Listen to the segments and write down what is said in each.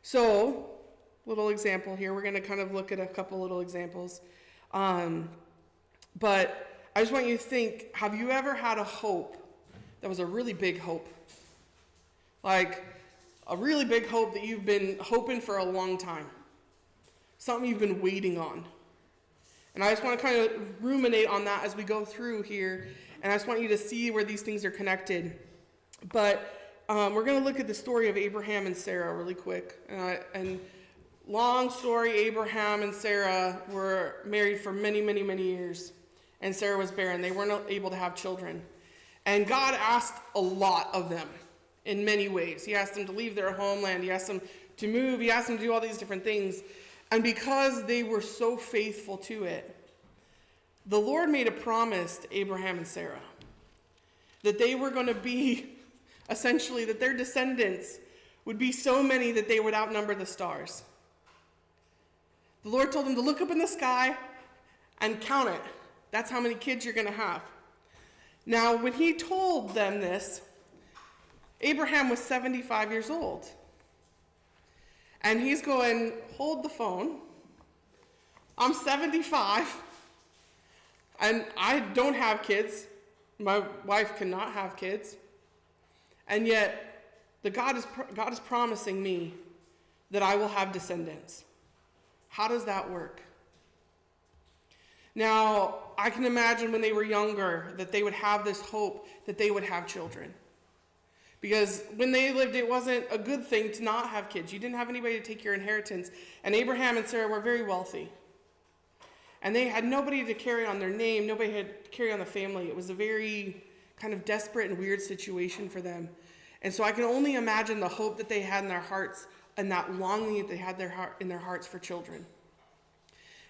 So, little example here. We're going to kind of look at a couple little examples. But I just want you to think, have you ever had a hope that was a really big hope? Like a really big hope that you've been hoping for a long time. Something you've been waiting on. And I just want to kind of ruminate on that as we go through here. And I just want you to see where these things are connected. But we're going to look at the story of Abraham and Sarah really quick. And long story, Abraham and Sarah were married for many, many, many years. And Sarah was barren. They weren't able to have children. And God asked a lot of them in many ways. He asked them to leave their homeland. He asked them to move. He asked them to do all these different things. And because they were so faithful to it, the Lord made a promise to Abraham and Sarah that they were going to be, essentially, that their descendants would be so many that they would outnumber the stars. The Lord told them to look up in the sky and count it. That's how many kids you're going to have. Now, when he told them this, Abraham was 75 years old. And he's going, hold the phone. I'm 75, and I don't have kids. My wife cannot have kids. And yet, God is promising me that I will have descendants. How does that work? Now, I can imagine when they were younger that they would have this hope that they would have children. Because when they lived, it wasn't a good thing to not have kids. You didn't have anybody to take your inheritance. And Abraham and Sarah were very wealthy. And they had nobody to carry on their name. Nobody had to carry on the family. It was a very kind of desperate and weird situation for them. And so I can only imagine the hope that they had in their hearts and that longing that they had in their hearts for children.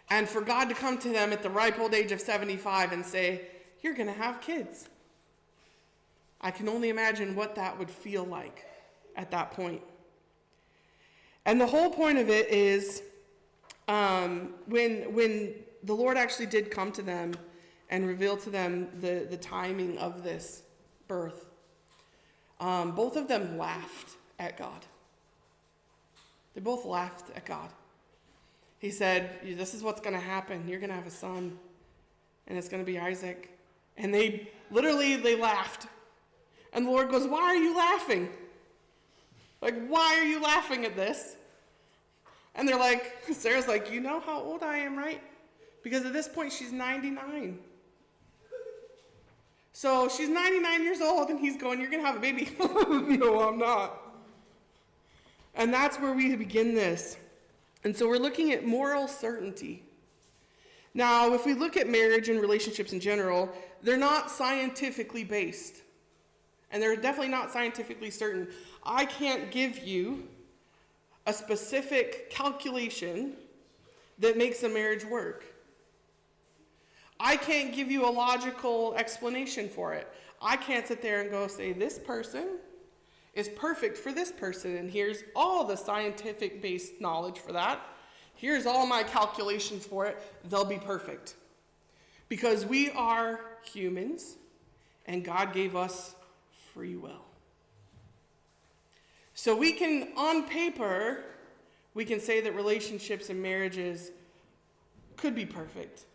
And for God to come to them at the ripe old age of 75 and say, you're going to have kids. I can only imagine what that would feel like at that point. And the whole point of it is when the Lord actually did come to them and reveal to them the timing of this birth, both of them laughed at God. They both laughed at God. He said, this is what's going to happen. You're going to have a son, and it's going to be Isaac. And they laughed. And the Lord goes, why are you laughing? Like, why are you laughing at this? And they're like, Sarah's like, you know how old I am, right? Because at this point, she's 99. So she's 99 years old, and he's going, you're going to have a baby. No, I'm not. And that's where we begin this. And so we're looking at moral certainty. Now, if we look at marriage and relationships in general, they're not scientifically based. And they're definitely not scientifically certain. I can't give you a specific calculation that makes a marriage work. I can't give you a logical explanation for it. I can't sit there and go say, this person is perfect for this person, and here's all the scientific-based knowledge for that. Here's all my calculations for it. They'll be perfect. Because we are humans, and God gave us free will. So we can, on paper, we can say that relationships and marriages could be perfect.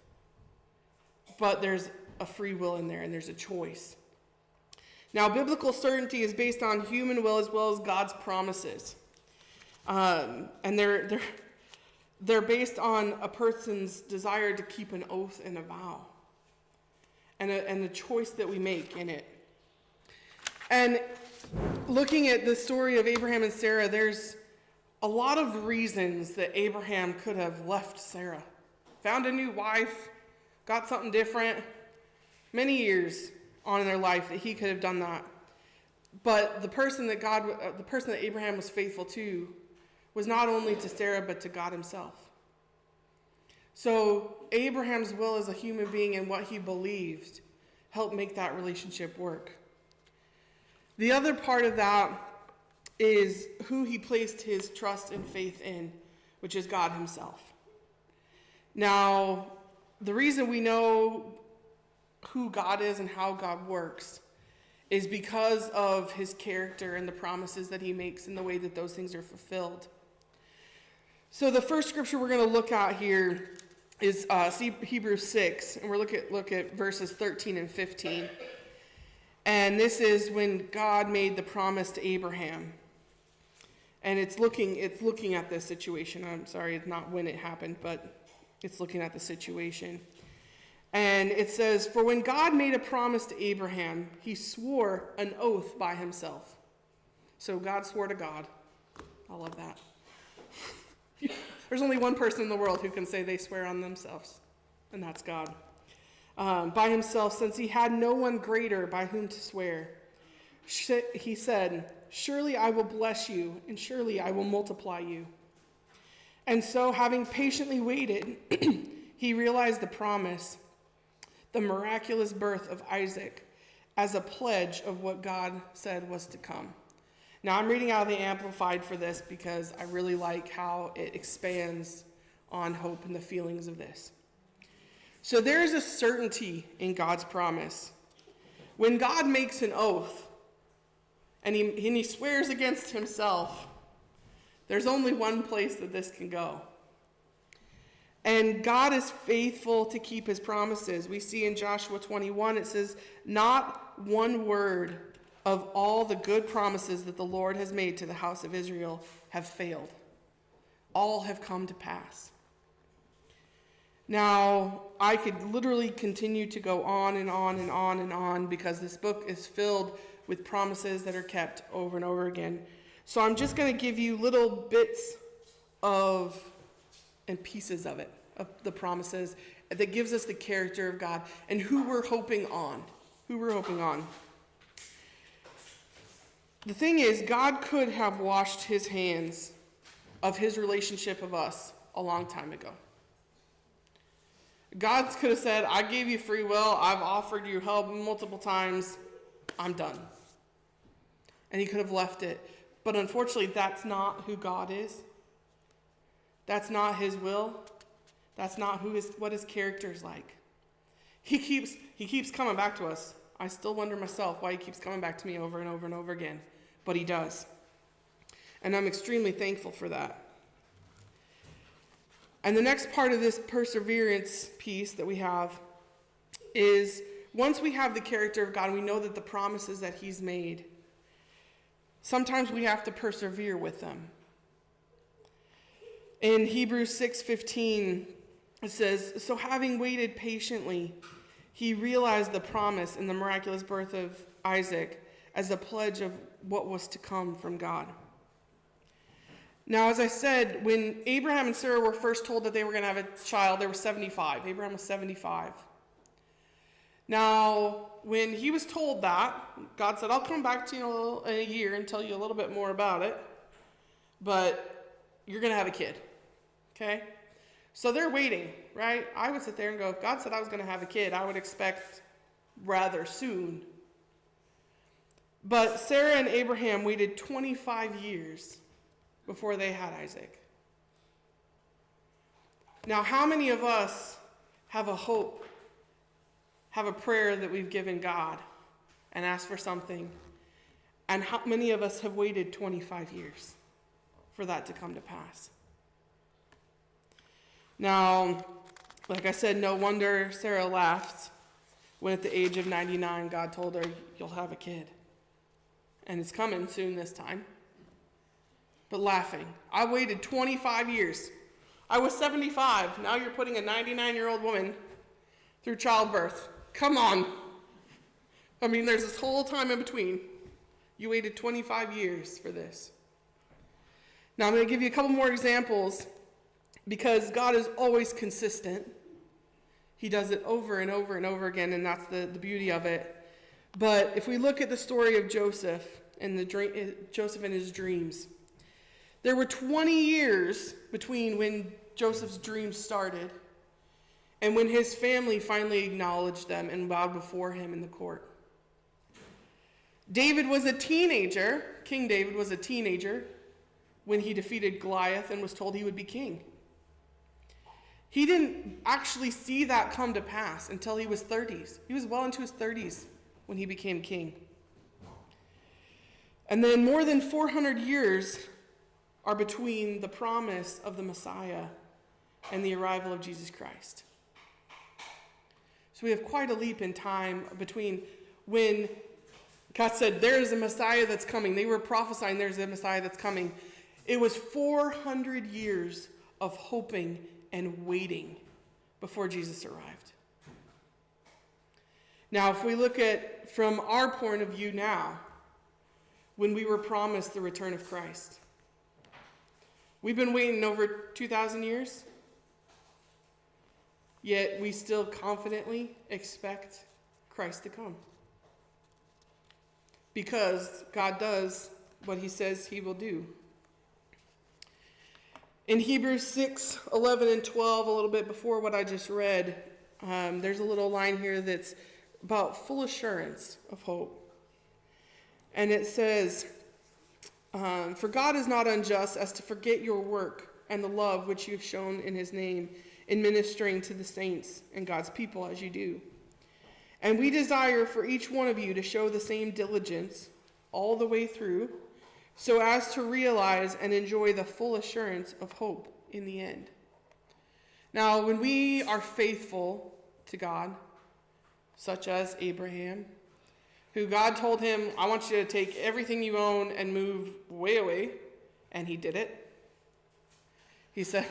But there's a free will in there, and there's a choice. Now, biblical certainty is based on human will as well as God's promises. And they're based on a person's desire to keep an oath and a vow. And the choice that we make in it. And looking at the story of Abraham and Sarah, there's a lot of reasons that Abraham could have left Sarah. Found a new wife, got something different. Many years on in their life that he could have done that. But the person that Abraham was faithful to was not only to Sarah, but to God himself. So Abraham's will as a human being and what he believed helped make that relationship work. The other part of that is who he placed his trust and faith in, which is God himself. Now, the reason we know who God is and how God works is because of his character and the promises that he makes and the way that those things are fulfilled. So the first scripture we're going to look at here is Hebrews 6, and we're look at verses 13 and 15. And this is when God made the promise to Abraham. And it's looking at this situation. I'm sorry, it's not when it happened, but it's looking at the situation. And it says, "For when God made a promise to Abraham, he swore an oath by himself." So God swore to God. I love that. There's only one person in the world who can say they swear on themselves, and that's God. By himself, since he had no one greater by whom to swear. He said, "Surely I will bless you, and surely I will multiply you." And so, having patiently waited, he realized the promise, the miraculous birth of Isaac, as a pledge of what God said was to come. Now, I'm reading out of the Amplified for this because I really like how it expands on hope and the feelings of this. So there is a certainty in God's promise. When God makes an oath and he swears against himself, there's only one place that this can go. And God is faithful to keep his promises. We see in Joshua 21, it says, "Not one word of all the good promises that the Lord has made to the house of Israel have failed. All have come to pass." Now, I could literally continue to go on and on and on and on because this book is filled with promises that are kept over and over again. So I'm just going to give you little bits and pieces of it, of the promises that gives us the character of God and who we're hoping on. The thing is, God could have washed his hands of his relationship of us a long time ago. God could have said, "I gave you free will. I've offered you help multiple times. I'm done." And he could have left it. But unfortunately, that's not who God is. That's not his will. That's not what his character is like. He keeps coming back to us. I still wonder myself why he keeps coming back to me over and over and over again. But he does. And I'm extremely thankful for that. And the next part of this perseverance piece that we have is once we have the character of God, we know that the promises that he's made, sometimes we have to persevere with them. In Hebrews 6:15, it says, "So having waited patiently, he realized the promise in the miraculous birth of Isaac as a pledge of what was to come from God." Now, as I said, when Abraham and Sarah were first told that they were going to have a child, they were 75. Abraham was 75. Now, when he was told that, God said, "I'll come back to you in a year and tell you a little bit more about it, but you're going to have a kid." Okay? So they're waiting, right? I would sit there and go, if God said I was going to have a kid, I would expect rather soon. But Sarah and Abraham waited 25 years before they had Isaac. Now, how many of us have a hope, have a prayer that we've given God and asked for something, and how many of us have waited 25 years for that to come to pass? Now, like I said, no wonder Sarah laughed when at the age of 99, God told her, "You'll have a kid. And it's coming soon this time." But laughing. I waited 25 years. I was 75. Now you're putting a 99-year-old woman through childbirth. Come on. I mean, there's this whole time in between. You waited 25 years for this. Now I'm going to give you a couple more examples because God is always consistent. He does it over and over and over again, and that's the beauty of it. But if we look at the story of Joseph and Joseph and his dreams, there were 20 years between when Joseph's dreams started and when his family finally acknowledged them and bowed before him in the court. David was a teenager. King David was a teenager when he defeated Goliath and was told he would be king. He didn't actually see that come to pass until he was 30s. He was well into his 30s when he became king. And then more than 400 years are between the promise of the Messiah and the arrival of Jesus Christ. So we have quite a leap in time between when God said, there is a Messiah that's coming. They were prophesying there's a Messiah that's coming. It was 400 years of hoping and waiting before Jesus arrived. Now, if we look at from our point of view now, when we were promised the return of Christ, we've been waiting over 2,000 years, yet we still confidently expect Christ to come. Because God does what he says he will do. In Hebrews 6, 11 and 12, a little bit before what I just read, there's a little line here that's about full assurance of hope. And it says, for God is not unjust as to forget your work and the love which you have shown in his name in ministering to the saints and God's people as you do. And we desire for each one of you to show the same diligence all the way through, so as to realize and enjoy the full assurance of hope in the end. Now, when we are faithful to God, such as Abraham, who God told him, I want you to take everything you own and move way away, and he did it. He said,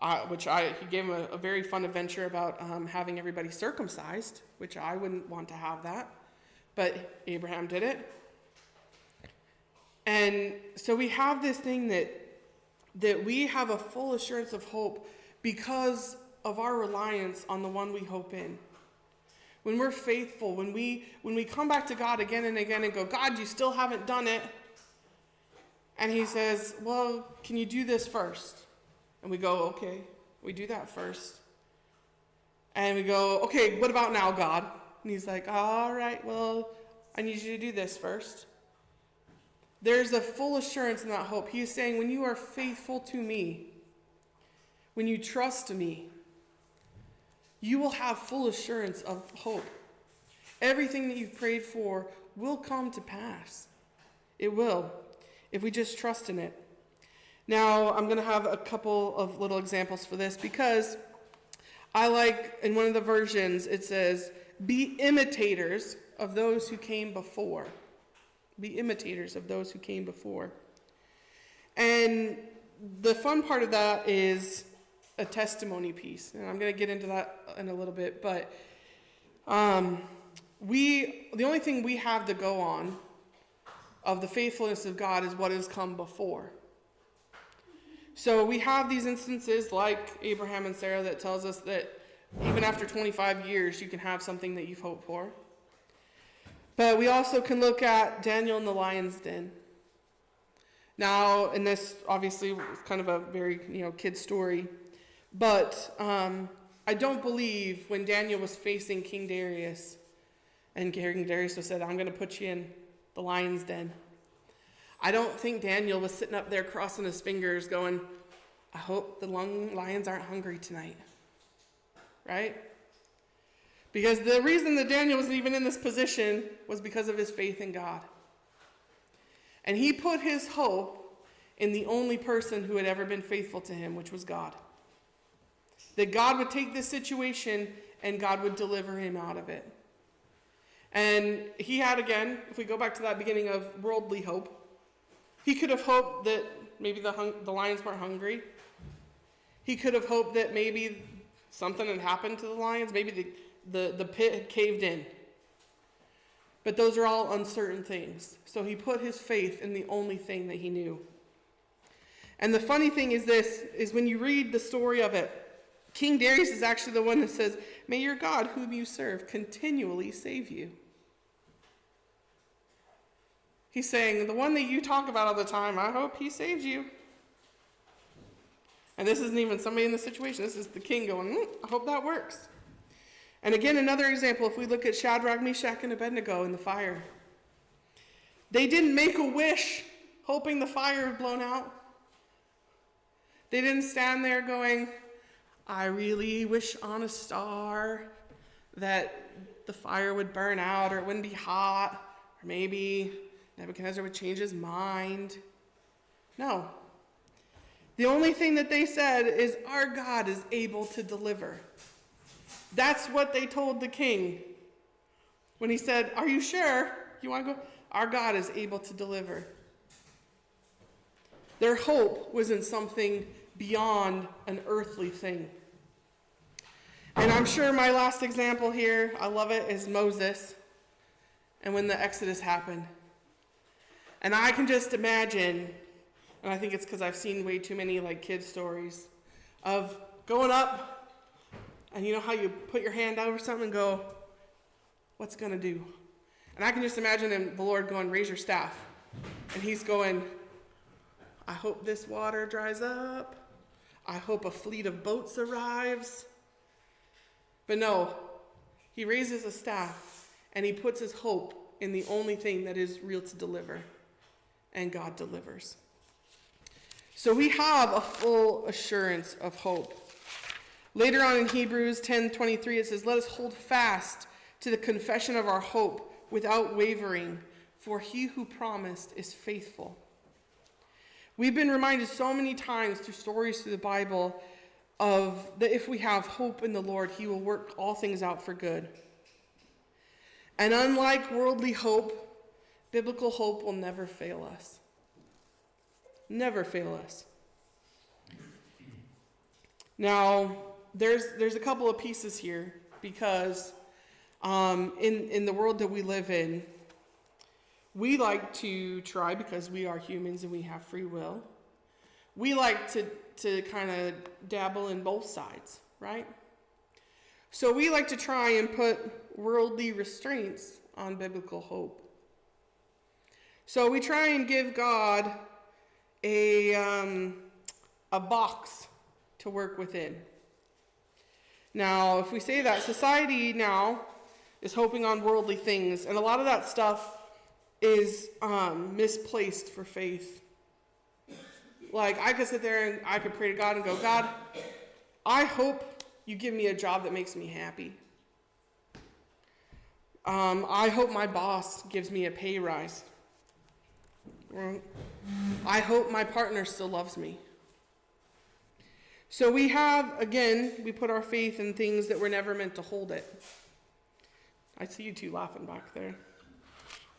he gave him a very fun adventure about having everybody circumcised, which I wouldn't want to have that, but Abraham did it. And so we have this thing that we have a full assurance of hope because of our reliance on the one we hope in. When we're faithful, when we come back to God again and again and go, God, you still haven't done it. And he says, well, can you do this first? And we go, okay, we do that first. And we go, okay, what about now, God? And he's like, all right, well, I need you to do this first. There's a full assurance in that hope. He is saying, when you are faithful to me, when you trust me, you will have full assurance of hope. Everything that you've prayed for will come to pass. It will, if we just trust in it. Now, I'm going to have a couple of little examples for this because I like, in one of the versions, it says, be imitators of those who came before. Be imitators of those who came before. And the fun part of that is a testimony piece. And I'm going to get into that in a little bit. But the only thing we have to go on of the faithfulness of God is what has come before. So we have these instances like Abraham and Sarah that tells us that even after 25 years, you can have something that you've hoped for. But we also can look at Daniel in the lion's den. Now, and this obviously is kind of a very, kid story. But I don't believe when Daniel was facing King Darius, and King Darius said, I'm going to put you in the lion's den. I don't think Daniel was sitting up there crossing his fingers going, I hope the lions aren't hungry tonight. Right? Because the reason that Daniel was even in this position was because of his faith in God. And he put his hope in the only person who had ever been faithful to him, which was God. That God would take this situation and God would deliver him out of it. And he had, again, if we go back to that beginning of worldly hope, he could have hoped that maybe the lions weren't hungry. He could have hoped that maybe something had happened to the lions. Maybe the pit had caved in. But those are all uncertain things. So he put his faith in the only thing that he knew. And the funny thing is this, is when you read the story of it, King Darius is actually the one that says, may your God, whom you serve, continually save you. He's saying, the one that you talk about all the time, I hope he saves you. And this isn't even somebody in the situation. This is the king going, I hope that works. And again, another example, if we look at Shadrach, Meshach, and Abednego in the fire. They didn't make a wish hoping the fire had blown out. They didn't stand there going, I really wish on a star that the fire would burn out or it wouldn't be hot, or maybe Nebuchadnezzar would change his mind. No. The only thing that they said is, our God is able to deliver. That's what they told the king. When he said, are you sure you want to go? Our God is able to deliver. Their hope was in something beyond an earthly thing. And I'm sure my last example here, I love it, is Moses. And when the Exodus happened. And I can just imagine, and I think it's because I've seen way too many like kid stories of going up, and you know how you put your hand over something and go, what's it gonna do? And I can just imagine the Lord going, raise your staff. And he's going, I hope this water dries up. I hope a fleet of boats arrives. But no, he raises a staff and he puts his hope in the only thing that is real to deliver. And God delivers. So we have a full assurance of hope. Later on in Hebrews 10:23, it says, let us hold fast to the confession of our hope without wavering, for he who promised is faithful. We've been reminded so many times through stories through the Bible of that if we have hope in the Lord, he will work all things out for good. And unlike worldly hope, biblical hope will never fail us. Never fail us. Now, there's a couple of pieces here because in the world that we live in, we like to try, because we are humans and we have free will, we like to kind of dabble in both sides, right? So we like to try and put worldly restraints on biblical hope. So we try and give God a box to work within. Now, if we say that, society now is hoping on worldly things, and a lot of that stuff is misplaced for faith. Like, I could sit there and I could pray to God and go, God, I hope you give me a job that makes me happy. I hope my boss gives me a pay rise. I hope my partner still loves me. So we have, again, we put our faith in things that were never meant to hold it. I see you two laughing back there.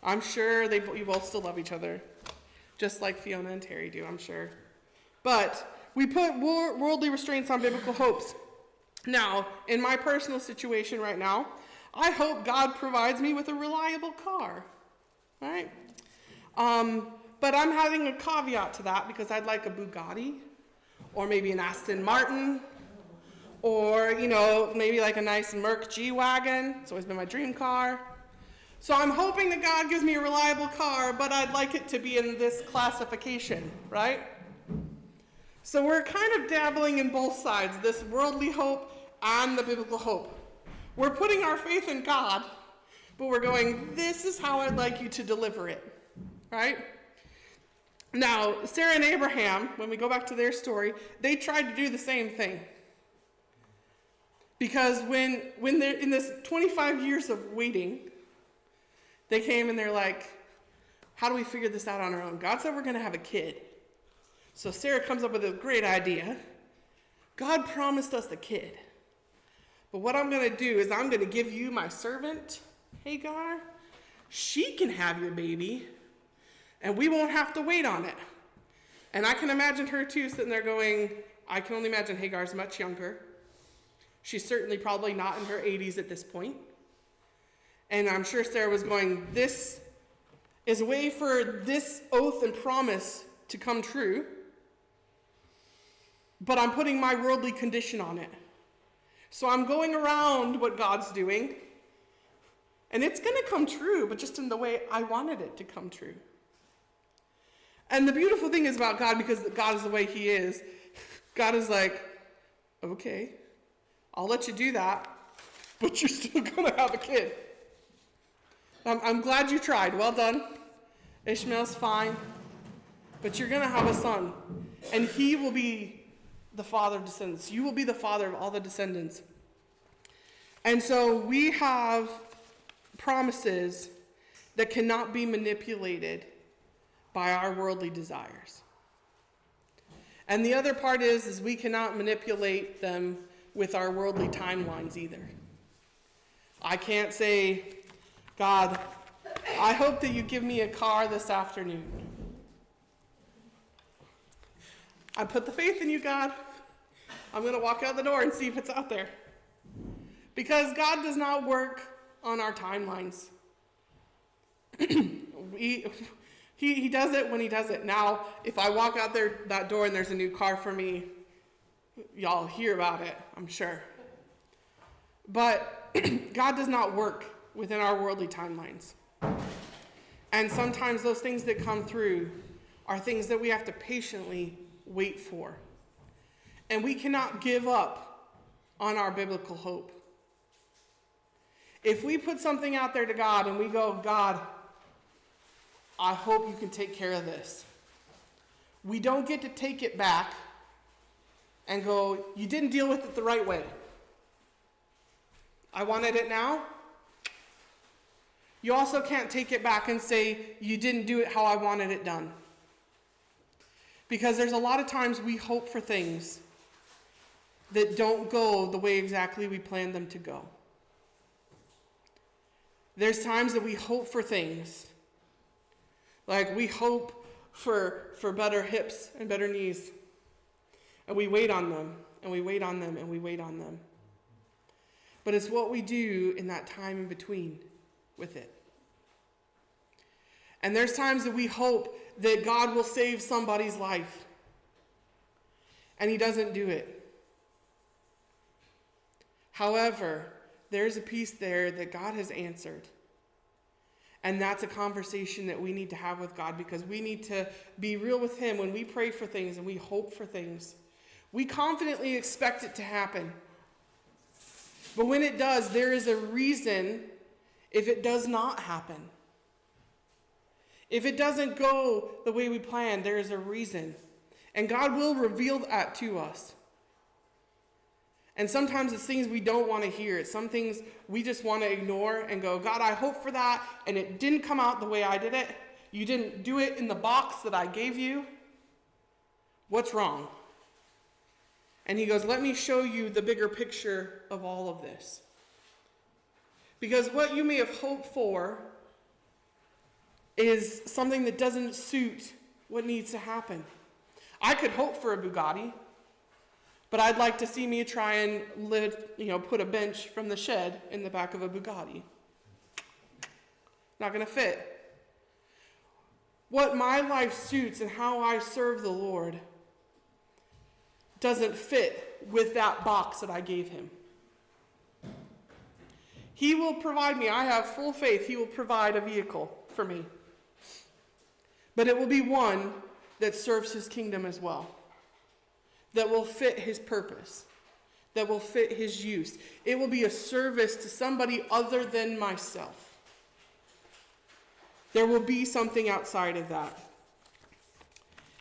I'm sure you both still love each other, just like Fiona and Terry do, I'm sure. But we put worldly restraints on biblical hopes. Now, in my personal situation right now, I hope God provides me with a reliable car, right? But I'm having a caveat to that because I'd like a Bugatti, or maybe an Aston Martin, or, maybe like a nice Merc G-Wagon. It's always been my dream car. So I'm hoping that God gives me a reliable car, but I'd like it to be in this classification, right? So we're kind of dabbling in both sides, this worldly hope and the biblical hope. We're putting our faith in God, but we're going, this is how I'd like you to deliver it, right? Now, Sarah and Abraham, when we go back to their story, they tried to do the same thing. Because when they're in this 25 years of waiting, they came and they're like, how do we figure this out on our own? God said we're going to have a kid. So Sarah comes up with a great idea. God promised us a kid. But what I'm going to do is I'm going to give you my servant, Hagar. She can have your baby, and we won't have to wait on it. And I can imagine her too sitting there going, I can only imagine Hagar's much younger. She's certainly probably not in her 80s at this point. And I'm sure Sarah was going, this is a way for this oath and promise to come true, but I'm putting my worldly condition on it. So I'm going around what God's doing, and it's going to come true, but just in the way I wanted it to come true. And the beautiful thing is about God, because God is the way he is, God is like, okay, I'll let you do that, but you're still going to have a kid. I'm glad you tried. Well done. Ishmael's fine. But you're going to have a son. And he will be the father of descendants. You will be the father of all the descendants. And so we have promises that cannot be manipulated by our worldly desires. And the other part is we cannot manipulate them with our worldly timelines either. I can't say, God, I hope that you give me a car this afternoon. I put the faith in you, God. I'm going to walk out the door and see if it's out there. Because God does not work on our timelines. He does it when he does it. Now, if I walk out there that door and there's a new car for me, y'all hear about it, I'm sure. But God does not work within our worldly timelines. And sometimes those things that come through are things that we have to patiently wait for. And we cannot give up on our biblical hope. If we put something out there to God and we go, God, I hope you can take care of this, we don't get to take it back and go, you didn't deal with it the right way. I wanted it now. You also can't take it back and say, you didn't do it how I wanted it done. Because there's a lot of times we hope for things that don't go the way exactly we planned them to go. There's times that we hope for things. Like we hope for better hips and better knees. And we wait on them, and we wait on them, and we wait on them. But it's what we do in that time in between with it. And there's times that we hope that God will save somebody's life. And he doesn't do it. However, there's a piece there that God has answered. And that's a conversation that we need to have with God, because we need to be real with him when we pray for things and we hope for things. We confidently expect it to happen. But when it does, there is a reason if it does not happen. If it doesn't go the way we planned, there is a reason. And God will reveal that to us. And sometimes it's things we don't want to hear. It's some things we just want to ignore and go, God, I hope for that, and it didn't come out the way I did it. You didn't do it in the box that I gave you. What's wrong? And he goes, let me show you the bigger picture of all of this. Because what you may have hoped for is something that doesn't suit what needs to happen. I could hope for a Bugatti, but I'd like to see me try and put a bench from the shed in the back of a Bugatti. Not going to fit. What my life suits and how I serve the Lord doesn't fit with that box that I gave him. He will provide me. I have full faith he will provide a vehicle for me. But it will be one that serves his kingdom as well. That will fit his purpose. That will fit his use. It will be a service to somebody other than myself. There will be something outside of that.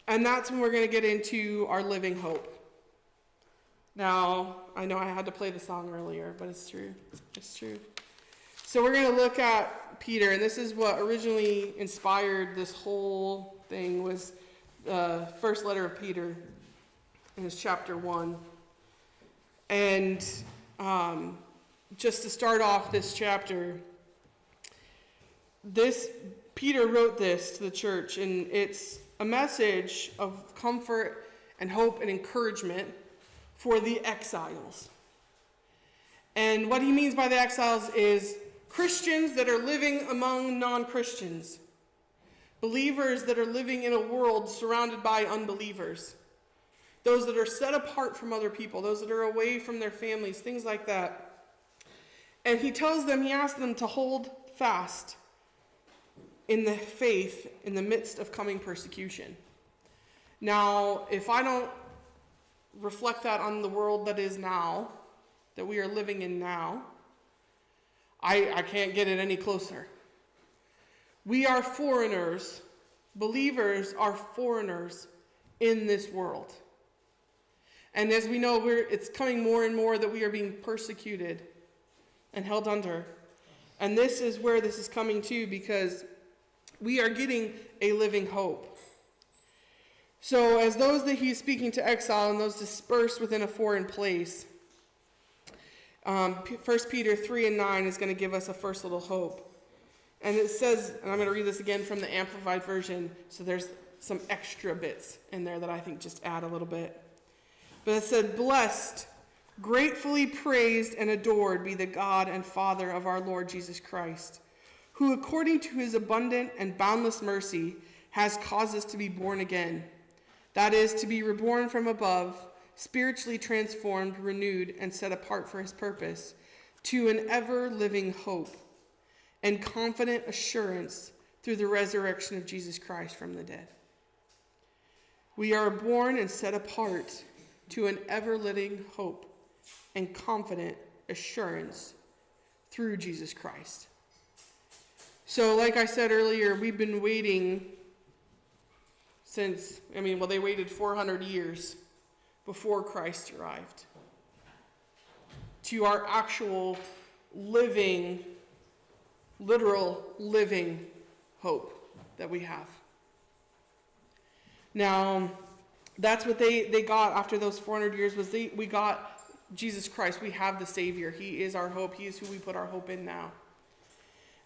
And that's when we're going to get into our living hope. Now, I know I had to play the song earlier, but it's true. It's true. So we're going to look at Peter, and this is what originally inspired this whole thing, was the first letter of Peter in his chapter 1. And just to start off this chapter, Peter wrote this to the church, and it's a message of comfort and hope and encouragement for the exiles. And what he means by the exiles is Christians that are living among non-Christians. Believers that are living in a world surrounded by unbelievers. Those that are set apart from other people. Those that are away from their families. Things like that. And he asks them to hold fast in the faith in the midst of coming persecution. Now, if I don't reflect that on the world that is now, that we are living in now, I can't get it any closer. We are foreigners. Believers are foreigners in this world. And as we know, it's coming more and more that we are being persecuted and held under. And this is where this is coming to, because we are getting a living hope. So as those that he's speaking to exile and those dispersed within a foreign place, 1 Peter 3 and 9 is going to give us a first little hope. And it says, and I'm going to read this again from the Amplified Version, so there's some extra bits in there that I think just add a little bit. But it said, "Blessed, gratefully praised and adored be the God and Father of our Lord Jesus Christ, who according to his abundant and boundless mercy has caused us to be born again. That is, to be reborn from above, spiritually transformed, renewed, and set apart for his purpose, to an ever-living hope and confident assurance through the resurrection of Jesus Christ from the dead." We are born and set apart to an ever-living hope and confident assurance through Jesus Christ. So like I said earlier, we've been waiting since, they waited 400 years before Christ arrived to our actual living, literal living hope that we have. Now, that's what they got after those 400 years we got Jesus Christ. We have the Savior. He is our hope. He is who we put our hope in now.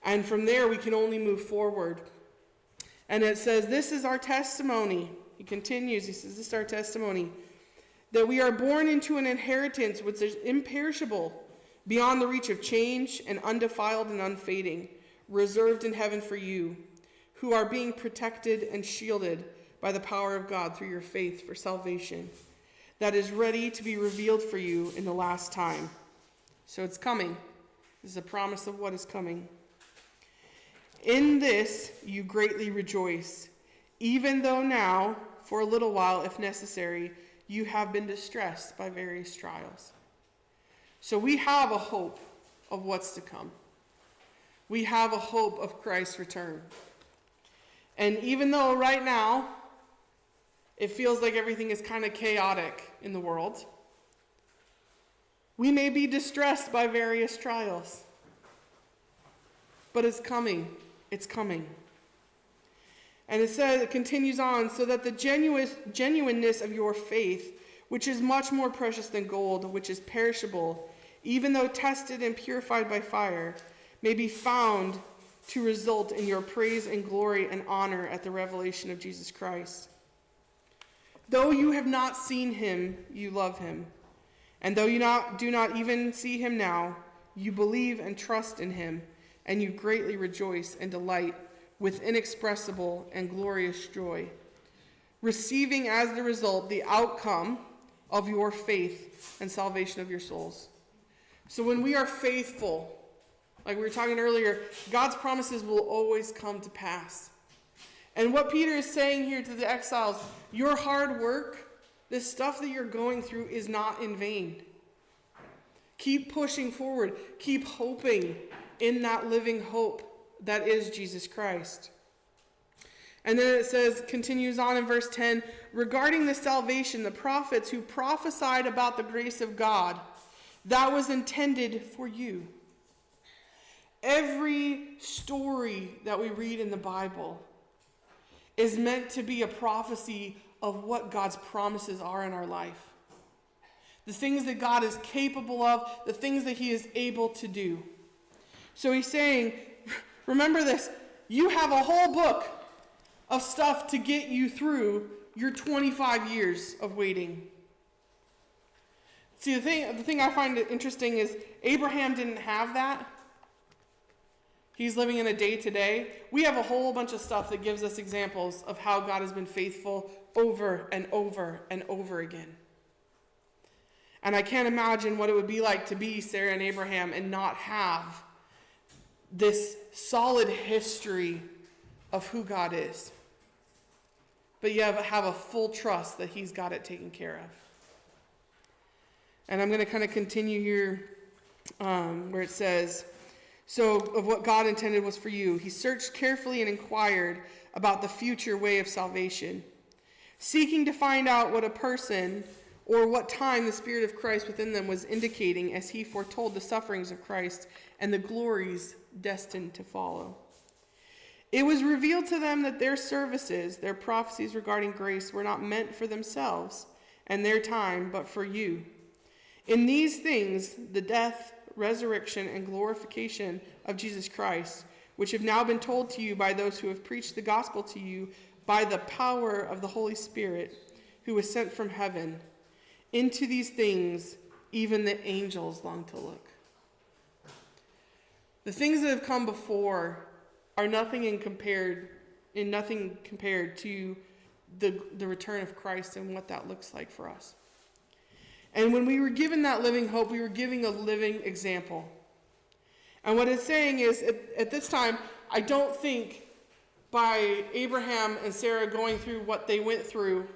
And from there, we can only move forward. And it says, this is our testimony. He continues, he says, this is our testimony, that we are born into an inheritance which is imperishable, beyond the reach of change, and undefiled and unfading, reserved in heaven for you, who are being protected and shielded by the power of God through your faith for salvation, that is ready to be revealed for you in the last time. So it's coming. This is a promise of what is coming. In this you greatly rejoice, even though now, for a little while, if necessary, you have been distressed by various trials. So we have a hope of what's to come. We have a hope of Christ's return. And even though right now it feels like everything is kind of chaotic in the world, we may be distressed by various trials. But it's coming. It's coming. And it continues on, so that the genuineness of your faith, which is much more precious than gold, which is perishable, even though tested and purified by fire, may be found to result in your praise and glory and honor at the revelation of Jesus Christ. Though you have not seen him, you love him. And though you do not even see him now, you believe and trust in him, and you greatly rejoice and delight with inexpressible and glorious joy, receiving as the result the outcome of your faith and salvation of your souls. So when we are faithful, like we were talking earlier, God's promises will always come to pass. And what Peter is saying here to the exiles, your hard work, this stuff that you're going through, is not in vain. Keep pushing forward. Keep hoping in that living hope that is Jesus Christ. And then it says, continues on in verse 10, regarding the salvation, the prophets who prophesied about the grace of God, that was intended for you. Every story that we read in the Bible is meant to be a prophecy of what God's promises are in our life. The things that God is capable of, the things that he is able to do. So he's saying, remember this, you have a whole book of stuff to get you through your 25 years of waiting. See, the thing I find interesting is Abraham didn't have that. He's living in a day-to-day. We have a whole bunch of stuff that gives us examples of how God has been faithful over and over and over again. And I can't imagine what it would be like to be Sarah and Abraham and not have this solid history of who God is. But you have a full trust that he's got it taken care of. And I'm going to kind of continue here where it says, so of what God intended was for you. He searched carefully and inquired about the future way of salvation, seeking to find out what a person or what time the Spirit of Christ within them was indicating as he foretold the sufferings of Christ and the glories destined to follow. It was revealed to them that their services, their prophecies regarding grace, were not meant for themselves and their time, but for you. In these things, the death, resurrection, and glorification of Jesus Christ, which have now been told to you by those who have preached the gospel to you by the power of the Holy Spirit, who was sent from heaven. Into these things, even the angels long to look. The things that have come before are nothing compared to the return of Christ and what that looks like for us. And when we were given that living hope, we were giving a living example. And what it's saying is, at this time, I don't think by Abraham and Sarah going through what they went through,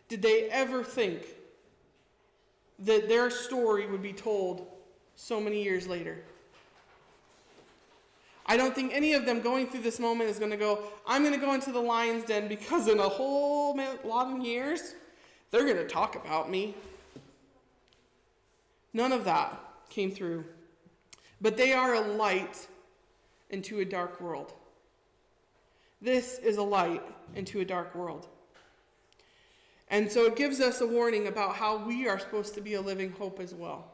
did they ever think that their story would be told so many years later. I don't think any of them going through this moment is going to go, I'm going to go into the lion's den because in a whole lot of years, they're going to talk about me. None of that came through. But they are a light into a dark world. This is a light into a dark world. And so it gives us a warning about how we are supposed to be a living hope as well.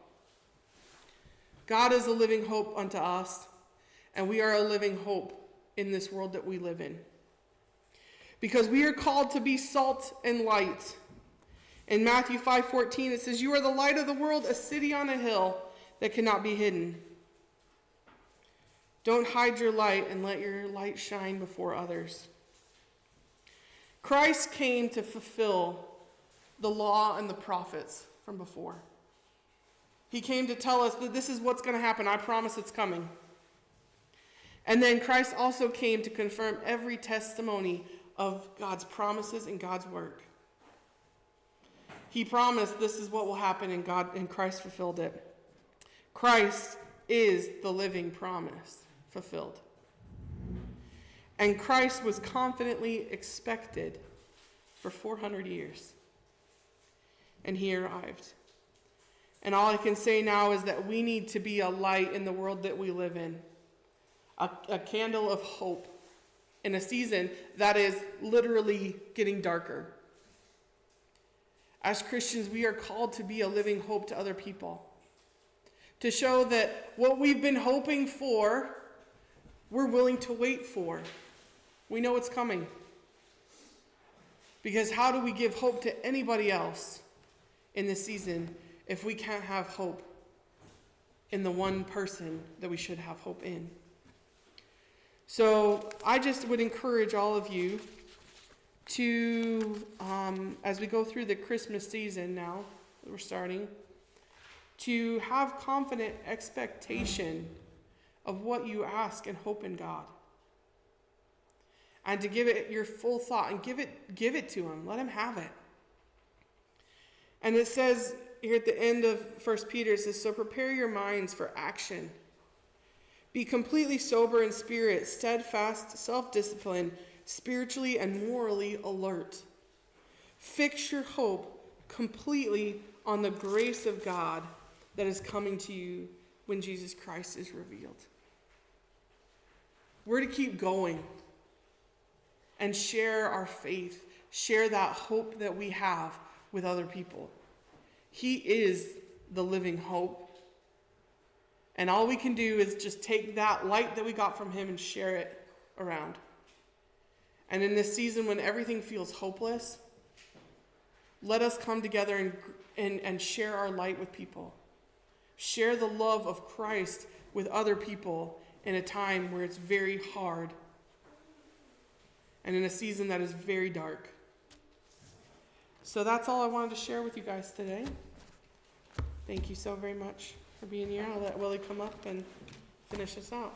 God is a living hope unto us, and we are a living hope in this world that we live in. Because we are called to be salt and light. In Matthew 5:14, it says, "You are the light of the world, a city on a hill that cannot be hidden." Don't hide your light and let your light shine before others. Christ came to fulfill the law and the prophets from before. He came to tell us that this is what's going to happen. I promise it's coming. And then Christ also came to confirm every testimony of God's promises and God's work. He promised this is what will happen, and Christ fulfilled it. Christ is the living promise fulfilled. And Christ was confidently expected for 400 years. And he arrived. And all I can say now is that we need to be a light in the world that we live in. A candle of hope in a season that is literally getting darker. As Christians, we are called to be a living hope to other people. To show that what we've been hoping for, we're willing to wait for. We know it's coming. Because how do we give hope to anybody else in this season if we can't have hope in the one person that we should have hope in? So I just would encourage all of you to, as we go through the Christmas season now, that we're starting, to have confident expectation of what you ask and hope in God. And to give it your full thought and give it to him. Let him have it. And it says here at the end of 1 Peter, it says, "So prepare your minds for action. Be completely sober in spirit, steadfast, self-disciplined, spiritually and morally alert. Fix your hope completely on the grace of God that is coming to you when Jesus Christ is revealed." We're to keep going and share our faith, share that hope that we have with other people. He is the living hope. And all we can do is just take that light that we got from him and share it around. And in this season when everything feels hopeless, let us come together and share our light with people. Share the love of Christ with other people in a time where it's very hard and in a season that is very dark. So that's all I wanted to share with you guys today. Thank you so very much for being here. I'll let Willie come up and finish us out.